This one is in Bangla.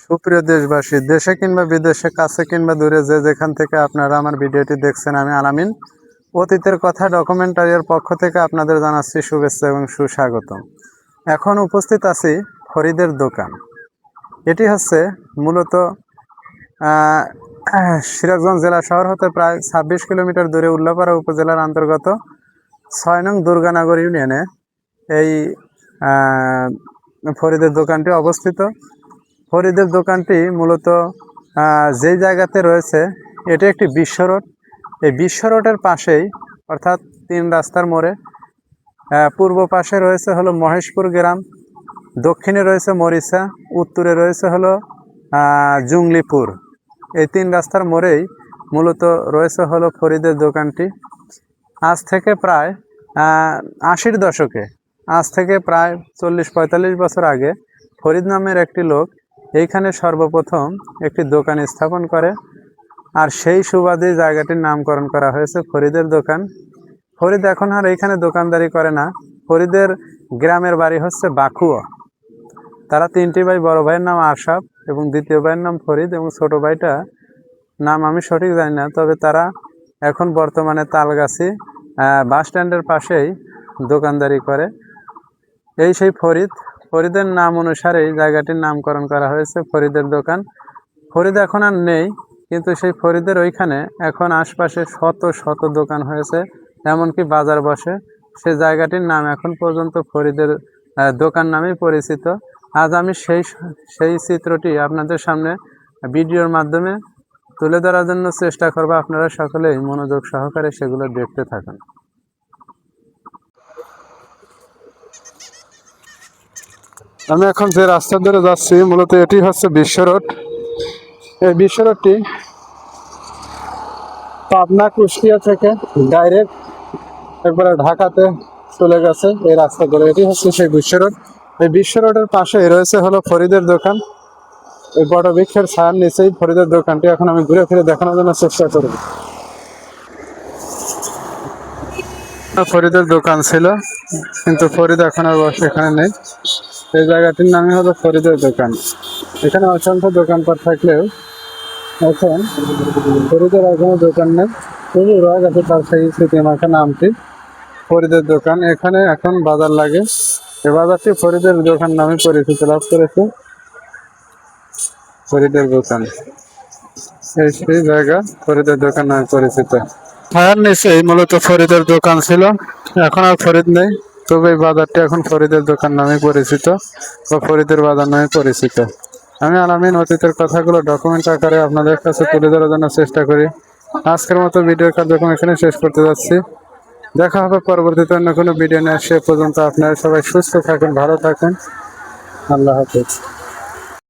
সুপ্রিয় দেশবাসী, দেশে কিংবা বিদেশে, কাছে কিংবা দূরে, যে যেখান থেকে আপনারা আমার ভিডিওটি দেখছেন, আমি আলামিন অতীতের কথা ডকুমেন্টারির পক্ষ থেকে আপনাদের জানাচ্ছি শুভেচ্ছা এবং সুস্বাগতম। এখন উপস্থিত আছি ফরিদের দোকান। এটি হচ্ছে মূলত সিরাজগঞ্জ জেলা শহর হতে প্রায় 26 কিলোমিটার দূরে উল্লাপাড়া উপজেলার অন্তর্গত 6 নং দুর্গানগর ইউনিয়নে এই ফরিদের দোকানটি অবস্থিত। ফরিদের দোকানটি মূলত যেই জায়গাতে রয়েছে এটি একটি বিশ্ব রোড। এই বিশ্ব রোডের পাশেই, অর্থাৎ 3 রাস্তার মোড়ে, পূর্ব পাশে রয়েছে হলো মহেশপুর গ্রাম, দক্ষিণে রয়েছে মরিচা, উত্তরে রয়েছে হলো জুংলিপুর। এই 3 রাস্তার মোড়েই মূলত রয়েছে হলো ফরিদের দোকানটি। আজ থেকে প্রায় 80-র দশকে, আজ থেকে প্রায় 40-45 বছর আগে ফরিদ নামের একটি লোক এইখানে সর্বপ্রথম একটি দোকান স্থাপন করে, আর সেই সুবাদে জায়গাটির নামকরণ করা হয়েছে ফরিদের দোকান। ফরিদ এখন আর এইখানে দোকানদারি করে না। ফরিদের গ্রামের বাড়ি হচ্ছে বাকুয়া। তারা 3টি ভাই, বড় ভাইয়ের নাম আশাফ এবং দ্বিতীয় ভাইয়ের নাম ফরিদ এবং ছোট ভাইটা নাম আমি সঠিক জানি না, তবে তারা এখন বর্তমানে তালগাছি বাস স্ট্যান্ডের পাশেই দোকানদারি করে। এই সেই ফরিদের নাম অনুসারেই জায়গাটির নামকরণ করা হয়েছে ফরিদের দোকান। ফরিদ এখন আর নেই, কিন্তু সেই ফরিদের ওইখানে এখন আশপাশে শত শত দোকান হয়েছে, এমনকি বাজার বসে। সেই জায়গাটির নাম এখন পর্যন্ত ফরিদের দোকান নামেই পরিচিত। আজ আমি সেই চিত্রটি আপনাদের সামনে ভিডিওর মাধ্যমে তুলে ধরার জন্য চেষ্টা করব। আপনারা সকলেই মনোযোগ সহকারে সেগুলো দেখতে থাকুন। আমি এখন যে রাস্তা ধরে যাচ্ছি মূলত এটি হচ্ছে বিশ্ব রোড। এই বিশ্ব রোডটি পাবনা কুষ্টিয়া থেকে ডাইরেক্ট একবারে ঢাকাতে চলে গেছে এই রাস্তা ধরে। এটি হচ্ছে সেই বিশ্ব রোড। এই বিশ্ব রোডের পাশে রয়েছে হলো ফরিদের দোকান। এই বড় বৃক্ষের ছায়ার নিচেই ফরিদের দোকানটি। এখন আমি ঘুরে ফিরে দেখানোর জন্য চেষ্টা করব। ফরিদের দোকান ছিল, কিন্তু ফরিদ এখন আর এখানে নেই। এই জায়গাটির নামই হলো ফরিদের দোকান। এখানে অসংখ্য দোকানপাট থাকলেও এখন ফরিদের এখনো দোকান নেই। তবু রয়ে গেছে তার সেই স্মৃতিমাখা নামটি, ফরিদের দোকান। এখানে এখন বাজার লাগে। এই বাজারটি ফরিদের দোকান নামে পরিচিত লাভ করেছে। ফরিদের দোকান এই সেই জায়গা, ফরিদের দোকান নামে পরিচিত। ছায়ার নিচেই মূলত ফরিদের দোকান ছিল, এখন আর ফরিদ নেই। তবে এই বাজারটি এখন ফরিদের দোকান নামে পরিচিত বা ফরিদের বাজার নামে পরিচিত। আমি আলামিন অতীতের কথাগুলো ডকুমেন্ট আকারে আপনাদের কাছে তুলে ধরার জন্য চেষ্টা করি। আজকের মতো ভিডিওর কার্যক্রম এখানে শেষ করতে যাচ্ছি। দেখা হবে পরবর্তীতে অন্য কোনো ভিডিও নিয়ে। সে পর্যন্ত আপনারা সবাই সুস্থ থাকুন, ভালো থাকুন। আল্লাহ হাফেজ।